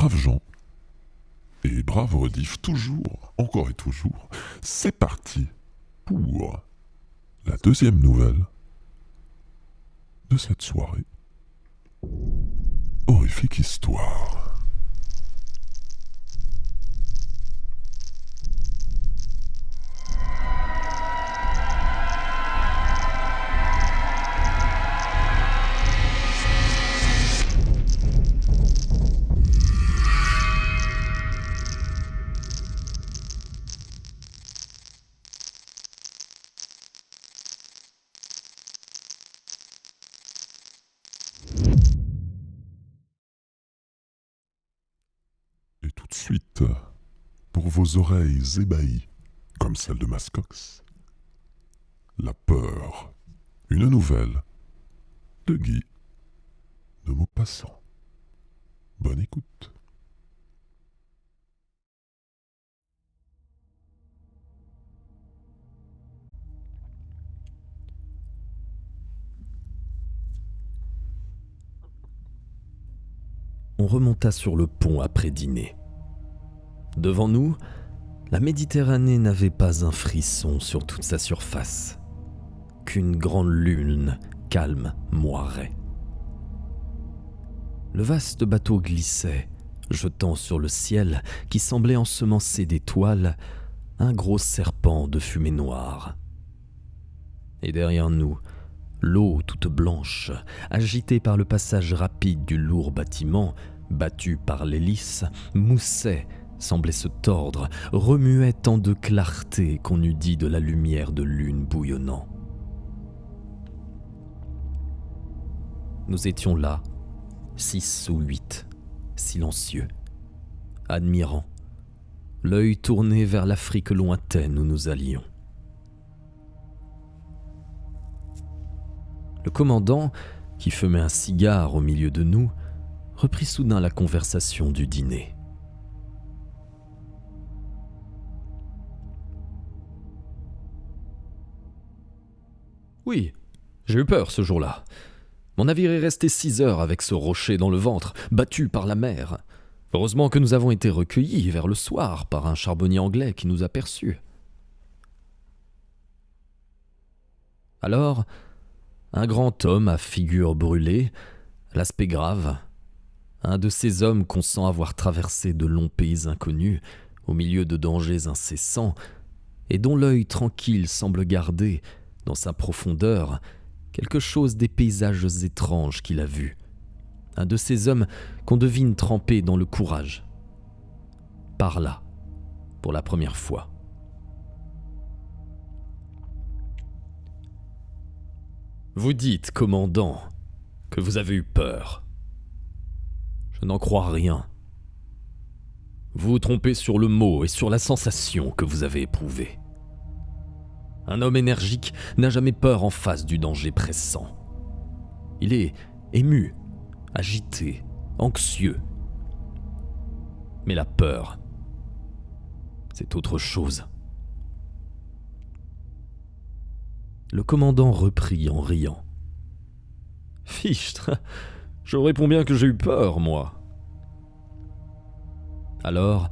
braves gens et braves rediff toujours, encore et toujours. C'est parti pour la deuxième nouvelle de cette soirée. Horrifique histoire. Et tout de suite, pour vos oreilles ébahies, comme celle de Mascox, la peur, une nouvelle de Guy de Maupassant. Bonne écoute. On remonta sur le pont après dîner. Devant nous, la Méditerranée n'avait pas un frisson sur toute sa surface, qu'une grande lune calme moirait. Le vaste bateau glissait, jetant sur le ciel, qui semblait ensemencé d'étoiles, un gros serpent de fumée noire. Et derrière nous, l'eau toute blanche, agitée par le passage rapide du lourd bâtiment, battu par l'hélice, moussait, semblait se tordre, remuait tant de clarté qu'on eût dit de la lumière de lune bouillonnant. Nous étions là, 6 ou 8, silencieux, admirant, l'œil tourné vers l'Afrique lointaine où nous allions. Le commandant, qui fumait un cigare au milieu de nous, reprit soudain la conversation du dîner. Oui, j'ai eu peur ce jour-là. Mon navire est resté 6 heures avec ce rocher dans le ventre, battu par la mer. Heureusement que nous avons été recueillis vers le soir par un charbonnier anglais qui nous aperçut. Alors, un grand homme à figure brûlée, l'aspect grave, un de ces hommes qu'on sent avoir traversé de longs pays inconnus, au milieu de dangers incessants, et dont l'œil tranquille semble garder, dans sa profondeur, quelque chose des paysages étranges qu'il a vus. Un de ces hommes qu'on devine trempés dans le courage. Parla, pour la première fois. Vous dites, commandant, que vous avez eu peur. Je n'en crois rien. Vous vous trompez sur le mot et sur la sensation que vous avez éprouvée. Un homme énergique n'a jamais peur en face du danger pressant. Il est ému, agité, anxieux. Mais la peur, c'est autre chose. Le commandant reprit en riant. Fichtre, je réponds bien que j'ai eu peur, moi. Alors,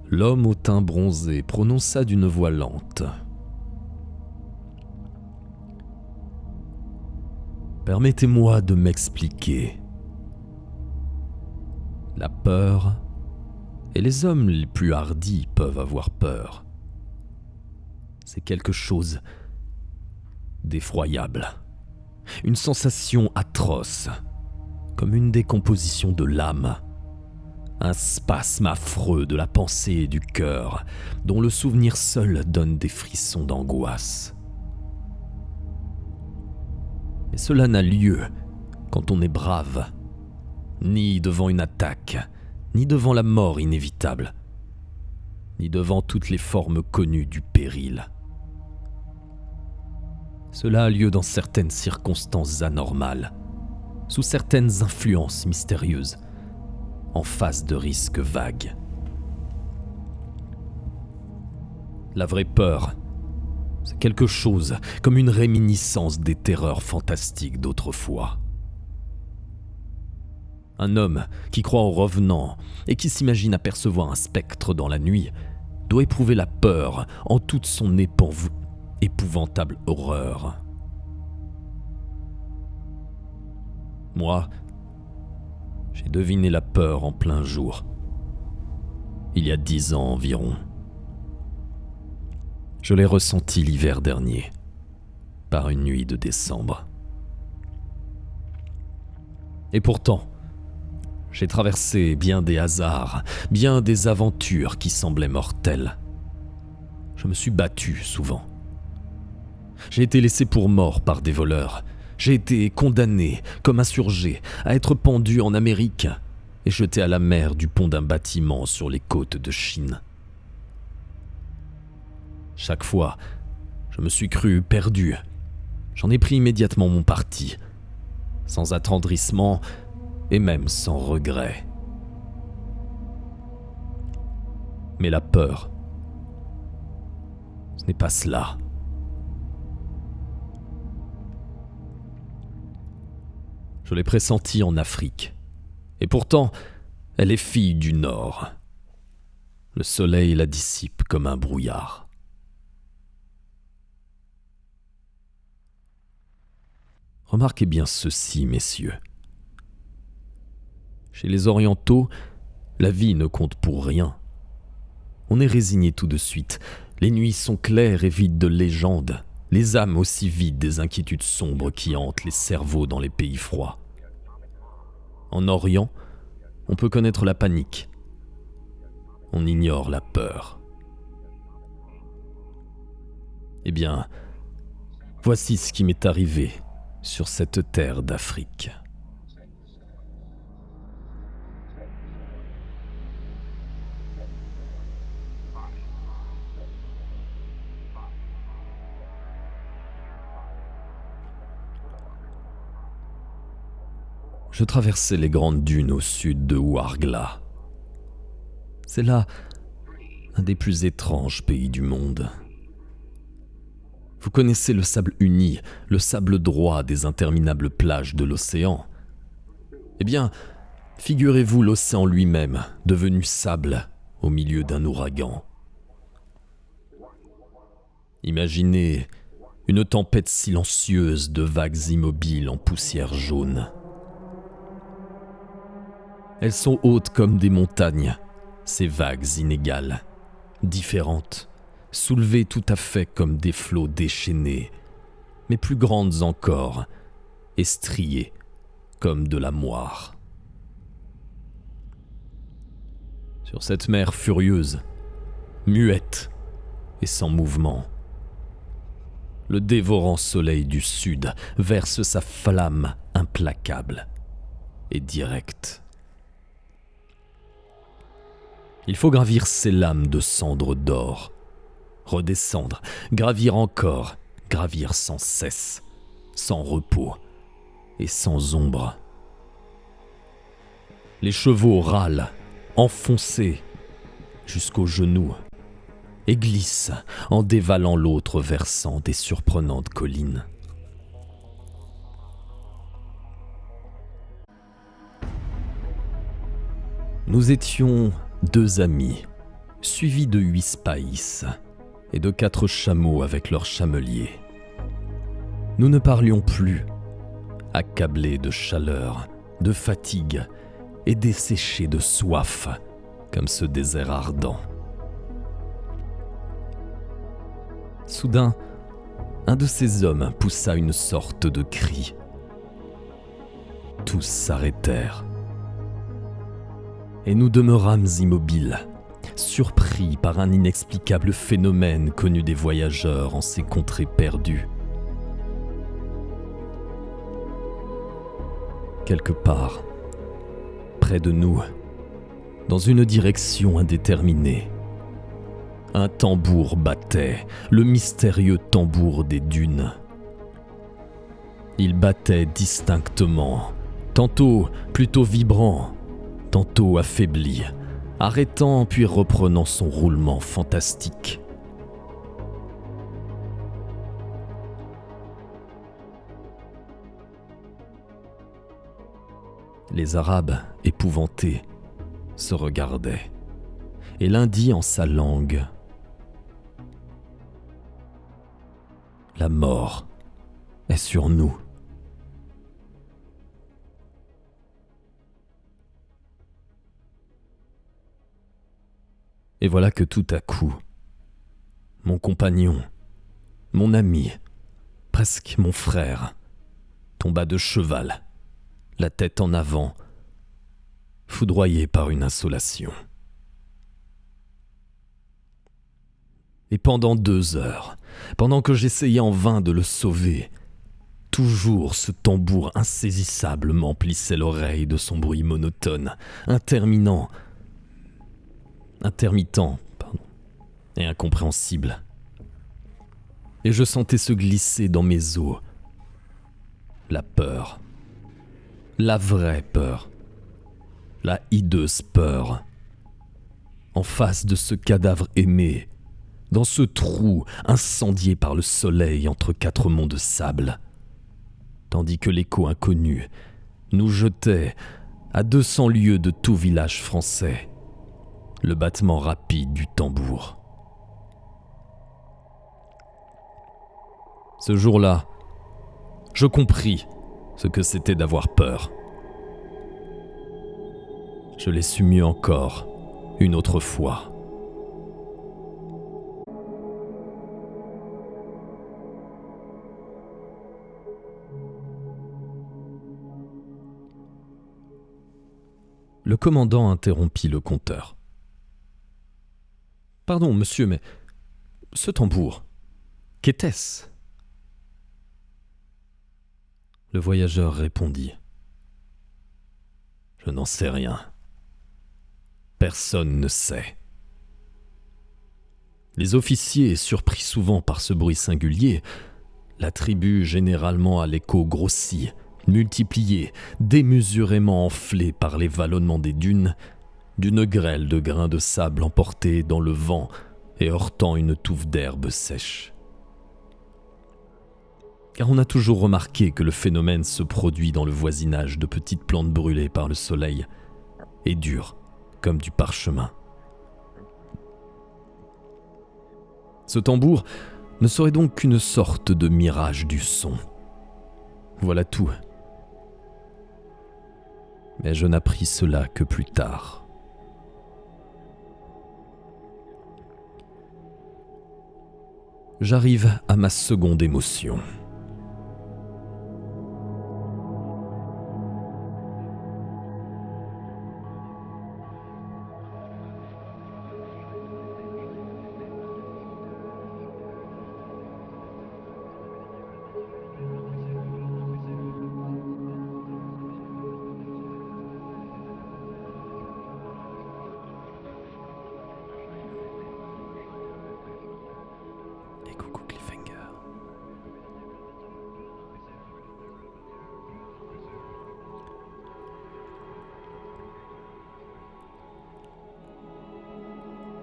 l'homme au teint bronzé prononça d'une voix lente. Permettez-moi de m'expliquer. La peur, et les hommes les plus hardis peuvent avoir peur, c'est quelque chose d'effroyable, une sensation atroce, comme une décomposition de l'âme, un spasme affreux de la pensée et du cœur, dont le souvenir seul donne des frissons d'angoisse. Et cela n'a lieu quand on est brave, ni devant une attaque, ni devant la mort inévitable, ni devant toutes les formes connues du péril. Cela a lieu dans certaines circonstances anormales, sous certaines influences mystérieuses, en face de risques vagues. La vraie peur, c'est quelque chose comme une réminiscence des terreurs fantastiques d'autrefois. Un homme qui croit aux revenants et qui s'imagine apercevoir un spectre dans la nuit doit éprouver la peur en toute son épouvantable horreur. Moi, j'ai deviné la peur en plein jour, il y a 10 ans environ. Je l'ai ressenti l'hiver dernier, par une nuit de décembre. Et pourtant, j'ai traversé bien des hasards, bien des aventures qui semblaient mortelles. Je me suis battu souvent. J'ai été laissé pour mort par des voleurs. J'ai été condamné, comme insurgé, à être pendu en Amérique et jeté à la mer du pont d'un bâtiment sur les côtes de Chine. Chaque fois, je me suis cru perdu. J'en ai pris immédiatement mon parti, sans attendrissement et même sans regret. Mais la peur, ce n'est pas cela. Je l'ai pressentie en Afrique. Et pourtant, elle est fille du Nord. Le soleil la dissipe comme un brouillard. Remarquez bien ceci, messieurs. Chez les Orientaux, la vie ne compte pour rien. On est résigné tout de suite. Les nuits sont claires et vides de légendes. Les âmes aussi vides des inquiétudes sombres qui hantent les cerveaux dans les pays froids. En Orient, on peut connaître la panique. On ignore la peur. Eh bien, voici ce qui m'est arrivé sur cette terre d'Afrique. Je traversais les grandes dunes au sud de Ouargla. C'est là un des plus étranges pays du monde. Vous connaissez le sable uni, le sable droit des interminables plages de l'océan. Eh bien, figurez-vous l'océan lui-même, devenu sable au milieu d'un ouragan. Imaginez une tempête silencieuse de vagues immobiles en poussière jaune. Elles sont hautes comme des montagnes, ces vagues inégales, différentes, soulevées tout à fait comme des flots déchaînés, mais plus grandes encore, et striées comme de la moire. Sur cette mer furieuse, muette et sans mouvement, le dévorant soleil du sud verse sa flamme implacable et directe. Il faut gravir ces lames de cendres d'or, redescendre, gravir encore, gravir sans cesse, sans repos et sans ombre. Les chevaux râlent, enfoncés jusqu'aux genoux, et glissent en dévalant l'autre versant des surprenantes collines. Nous étions 2 amis, suivis de 8 spaïs et de 4 chameaux avec leurs chameliers. Nous ne parlions plus, accablés de chaleur, de fatigue et desséchés de soif, comme ce désert ardent. Soudain, un de ces hommes poussa une sorte de cri. Tous s'arrêtèrent. Et nous demeurâmes immobiles, surpris par un inexplicable phénomène connu des voyageurs en ces contrées perdues. Quelque part, près de nous, dans une direction indéterminée, un tambour battait, le mystérieux tambour des dunes. Il battait distinctement, tantôt plutôt vibrant, tantôt affaibli, arrêtant puis reprenant son roulement fantastique. Les Arabes, épouvantés, se regardaient, et l'un dit en sa langue : « La mort est sur nous. » Et voilà que tout à coup, mon compagnon, mon ami, presque mon frère, tomba de cheval, la tête en avant, foudroyé par une insolation. Et pendant 2 heures, pendant que j'essayais en vain de le sauver, toujours ce tambour insaisissable m'emplissait l'oreille de son bruit monotone, intermittent, et incompréhensible. Et je sentais se glisser dans mes os la peur, la vraie peur, la hideuse peur, en face de ce cadavre aimé, dans ce trou incendié par le soleil entre 4 monts de sable, tandis que l'écho inconnu nous jetait à 200 lieues de tout village français le battement rapide du tambour. Ce jour-là, je compris ce que c'était d'avoir peur. Je l'ai su mieux encore une autre fois. Le commandant interrompit le conteur. « Pardon, monsieur, mais ce tambour, qu'était-ce » Le voyageur répondit : « Je n'en sais rien. Personne ne sait. » Les officiers, surpris souvent par ce bruit singulier, l'attribuent généralement à l'écho grossi, multiplié, démesurément enflé par les vallonnements des dunes, d'une grêle de grains de sable emportés dans le vent et heurtant une touffe d'herbe sèche. Car on a toujours remarqué que le phénomène se produit dans le voisinage de petites plantes brûlées par le soleil et dures comme du parchemin. Ce tambour ne serait donc qu'une sorte de mirage du son. Voilà tout. Mais je n'appris cela que plus tard. J'arrive à ma seconde émotion.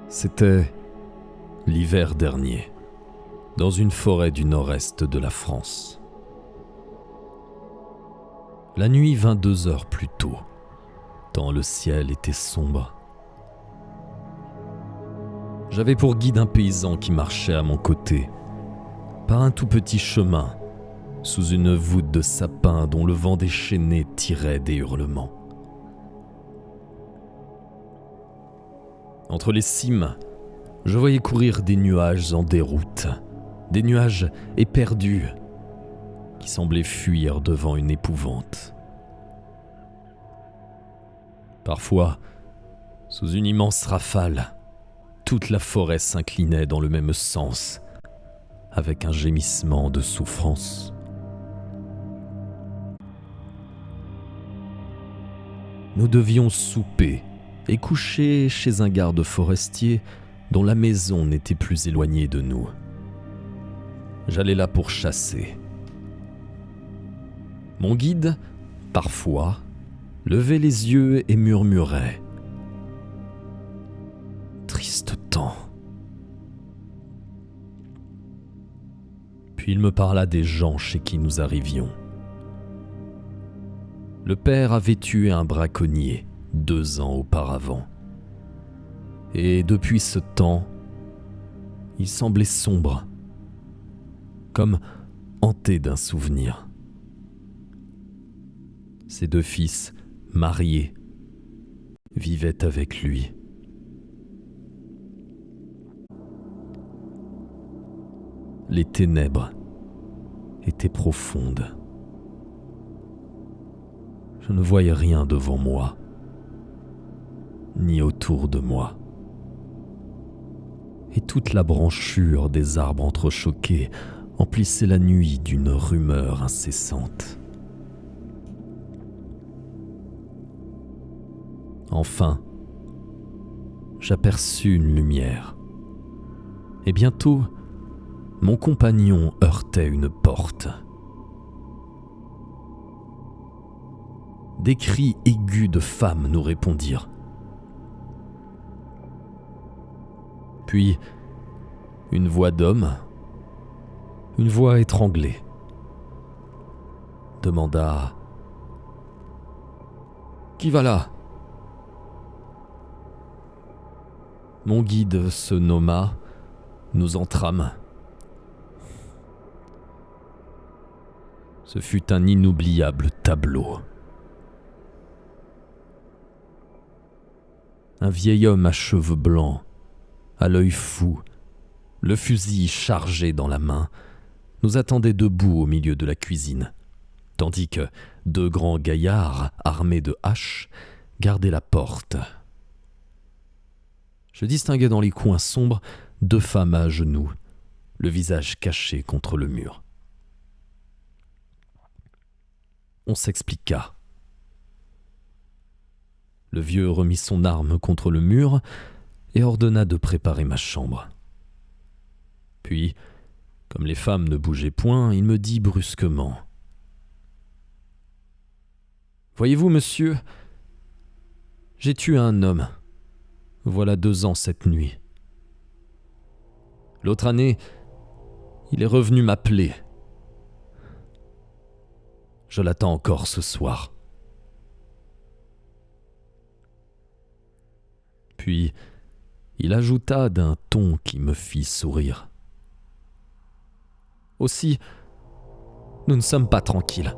C'était l'hiver dernier, dans une forêt du nord-est de la France. La nuit vint 2 heures plus tôt, tant le ciel était sombre. J'avais pour guide un paysan qui marchait à mon côté, par un tout petit chemin, sous une voûte de sapins dont le vent déchaîné tirait des hurlements. Entre les cimes, je voyais courir des nuages en déroute, des nuages éperdus qui semblaient fuir devant une épouvante. Parfois, sous une immense rafale, toute la forêt s'inclinait dans le même sens, avec un gémissement de souffrance. Nous devions souper et coucher chez un garde forestier dont la maison n'était plus éloignée de nous. J'allais là pour chasser. Mon guide, parfois, levait les yeux et murmurait : « Triste temps. » Puis il me parla des gens chez qui nous arrivions. Le père avait tué un braconnier 2 ans auparavant. Et depuis ce temps, il semblait sombre, comme hanté d'un souvenir. Ses 2 fils, mariés, vivaient avec lui. Les ténèbres étaient profondes. Je ne voyais rien devant moi, ni autour de moi. Et toute la branchure des arbres entrechoqués emplissait la nuit d'une rumeur incessante. Enfin, j'aperçus une lumière. Et bientôt, mon compagnon heurtait une porte. Des cris aigus de femmes nous répondirent. Puis, une voix d'homme, une voix étranglée, demanda « Qui va là ?» Mon guide se nomma, nous entrâmes. Ce fut un inoubliable tableau. Un vieil homme à cheveux blancs, à l'œil fou, le fusil chargé dans la main, nous attendait debout au milieu de la cuisine, tandis que 2 grands gaillards, armés de haches, gardaient la porte. Je distinguais dans les coins sombres 2 femmes à genoux, le visage caché contre le mur. On s'expliqua. Le vieux remit son arme contre le mur et ordonna de préparer ma chambre. Puis, comme les femmes ne bougeaient point, il me dit brusquement « Voyez-vous, monsieur, j'ai tué un homme. Voilà 2 ans cette nuit. L'autre année, il est revenu m'appeler. Je l'attends encore ce soir. » Puis, il ajouta d'un ton qui me fit sourire. « Aussi, nous ne sommes pas tranquilles. »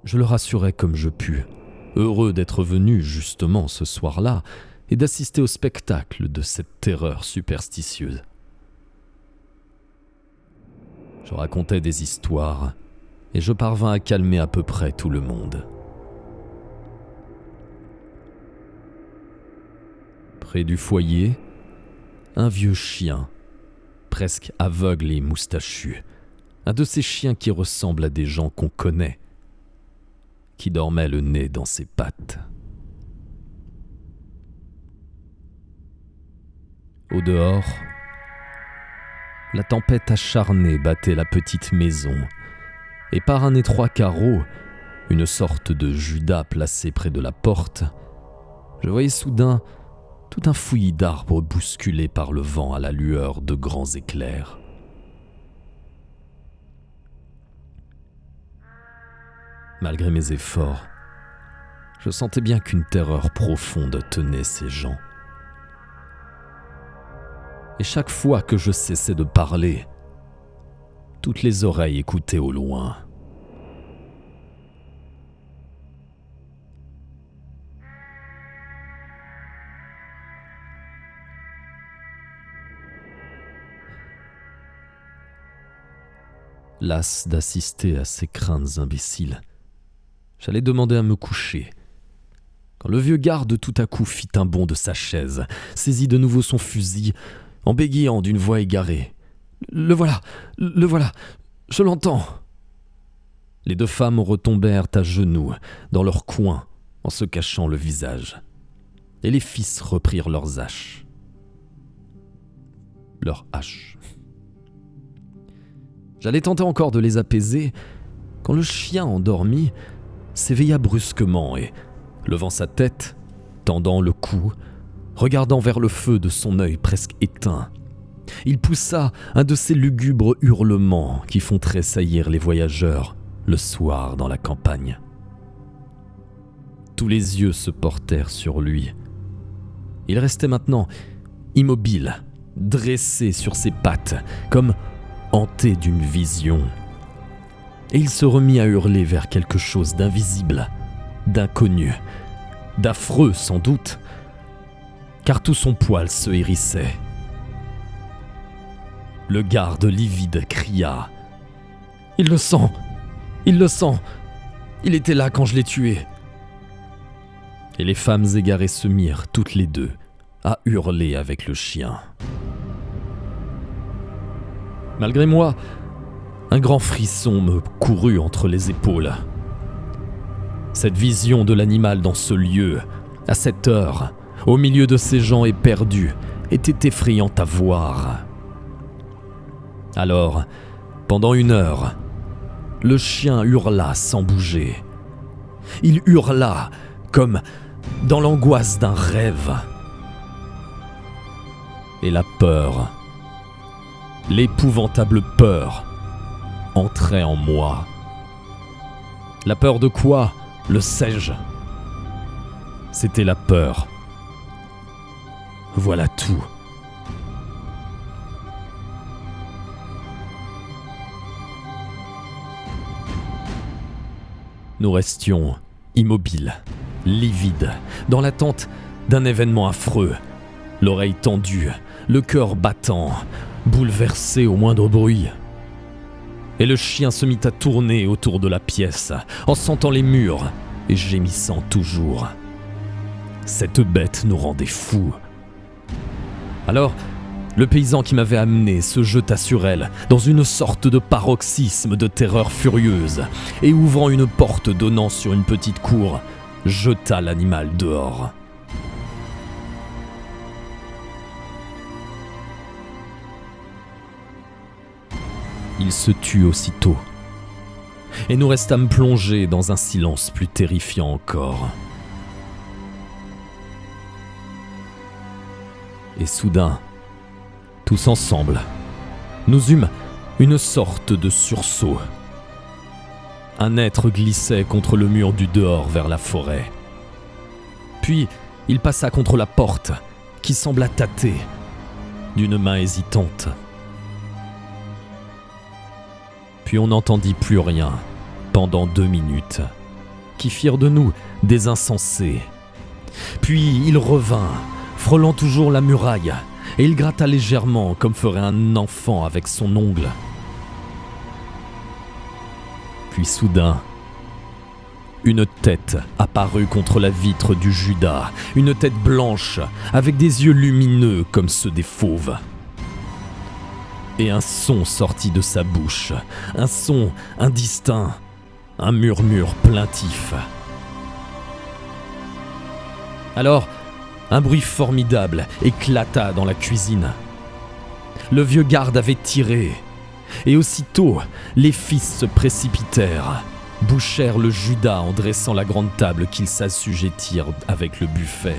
Je le rassurai comme je pus, heureux d'être venu justement ce soir-là et d'assister au spectacle de cette terreur superstitieuse. Je racontais des histoires et je parvins à calmer à peu près tout le monde. Près du foyer, un vieux chien, presque aveugle et moustachu, un de ces chiens qui ressemblent à des gens qu'on connaît, qui dormait le nez dans ses pattes. Au dehors, la tempête acharnée battait la petite maison, et par un étroit carreau, une sorte de Judas placé près de la porte, je voyais soudain tout un fouillis d'arbres bousculés par le vent à la lueur de grands éclairs. Malgré mes efforts, je sentais bien qu'une terreur profonde tenait ces gens. Et chaque fois que je cessais de parler, toutes les oreilles écoutaient au loin. Las d'assister à ces craintes imbéciles, j'allais demander à me coucher, quand le vieux garde tout à coup fit un bond de sa chaise, saisit de nouveau son fusil, en bégayant d'une voix égarée. « Le voilà, je l'entends !» Les 2 femmes retombèrent à genoux, dans leur coin, en se cachant le visage. Et les fils reprirent leurs haches. J'allais tenter encore de les apaiser, quand le chien endormi s'éveilla brusquement et, levant sa tête, tendant le cou, regardant vers le feu de son œil presque éteint, Il poussa un de ces lugubres hurlements qui font tressaillir les voyageurs le soir dans la campagne. Tous les yeux se portèrent sur lui. Il restait maintenant immobile, dressé sur ses pattes, comme hanté d'une vision. Et il se remit à hurler vers quelque chose d'invisible, d'inconnu, d'affreux sans doute, car tout son poil se hérissait. Le garde livide cria « Il le sent! Il le sent! Il était là quand je l'ai tué !» Et les femmes égarées se mirent toutes les deux à hurler avec le chien. Malgré moi, un grand frisson me courut entre les épaules. Cette vision de l'animal dans ce lieu, à cette heure, au milieu de ces gens éperdus, était effrayante à voir. Alors, pendant 1 heure, le chien hurla sans bouger. Il hurla comme dans l'angoisse d'un rêve. Et la peur, l'épouvantable peur, entrait en moi. La peur de quoi, le sais-je? C'était la peur. Voilà tout. Nous restions immobiles, livides, dans l'attente d'un événement affreux, l'oreille tendue, le cœur battant, bouleversé au moindre bruit. Et le chien se mit à tourner autour de la pièce, en sentant les murs et gémissant toujours. Cette bête nous rendait fous. Alors, le paysan qui m'avait amené se jeta sur elle dans une sorte de paroxysme de terreur furieuse et ouvrant une porte donnant sur une petite cour, jeta l'animal dehors. Il se tut aussitôt, et nous restâmes plongés dans un silence plus terrifiant encore. Et soudain, tous ensemble, nous eûmes une sorte de sursaut. Un être glissait contre le mur du dehors vers la forêt. Puis, il passa contre la porte, qui sembla tâter, d'une main hésitante. Puis on n'entendit plus rien pendant 2 minutes, qui firent de nous des insensés. Puis il revint, frôlant toujours la muraille, et il gratta légèrement comme ferait un enfant avec son ongle. Puis soudain, une tête apparut contre la vitre du Judas, une tête blanche, avec des yeux lumineux comme ceux des fauves. Et un son sortit de sa bouche, un son indistinct, un murmure plaintif. Alors, un bruit formidable éclata dans la cuisine. Le vieux garde avait tiré, et aussitôt, les fils se précipitèrent, bouchèrent le Judas en dressant la grande table qu'ils s'assujettirent avec le buffet.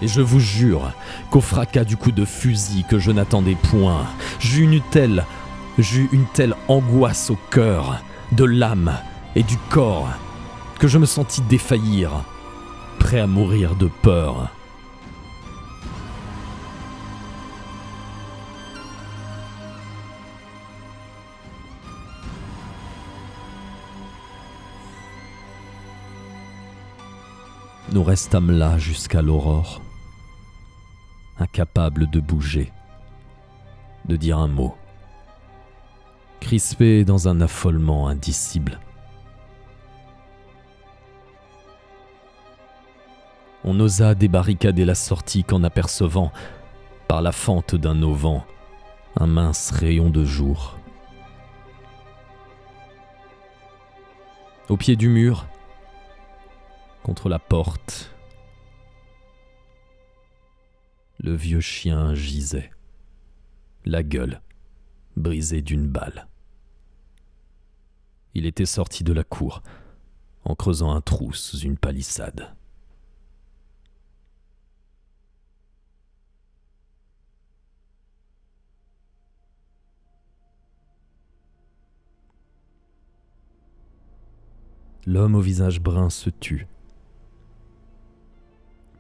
Et je vous jure qu'au fracas du coup de fusil que je n'attendais point, j'eus une telle angoisse au cœur, de l'âme et du corps, que je me sentis défaillir, prêt à mourir de peur. Nous restâmes là jusqu'à l'aurore, incapables de bouger, de dire un mot, crispés dans un affolement indicible. On osa débarricader la sortie qu'en apercevant, par la fente d'un auvent, un mince rayon de jour. Au pied du mur, contre la porte, le vieux chien gisait, la gueule brisée d'une balle. Il était sorti de la cour en creusant un trou sous une palissade. L'homme au visage brun se tut.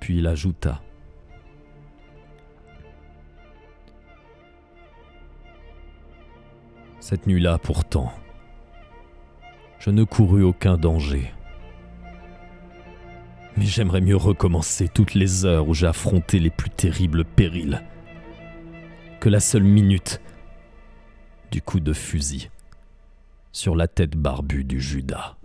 Puis il ajouta : « Cette nuit-là, pourtant, je ne courus aucun danger. Mais j'aimerais mieux recommencer toutes les heures où j'ai affronté les plus terribles périls que la seule minute du coup de fusil sur la tête barbue du Judas. »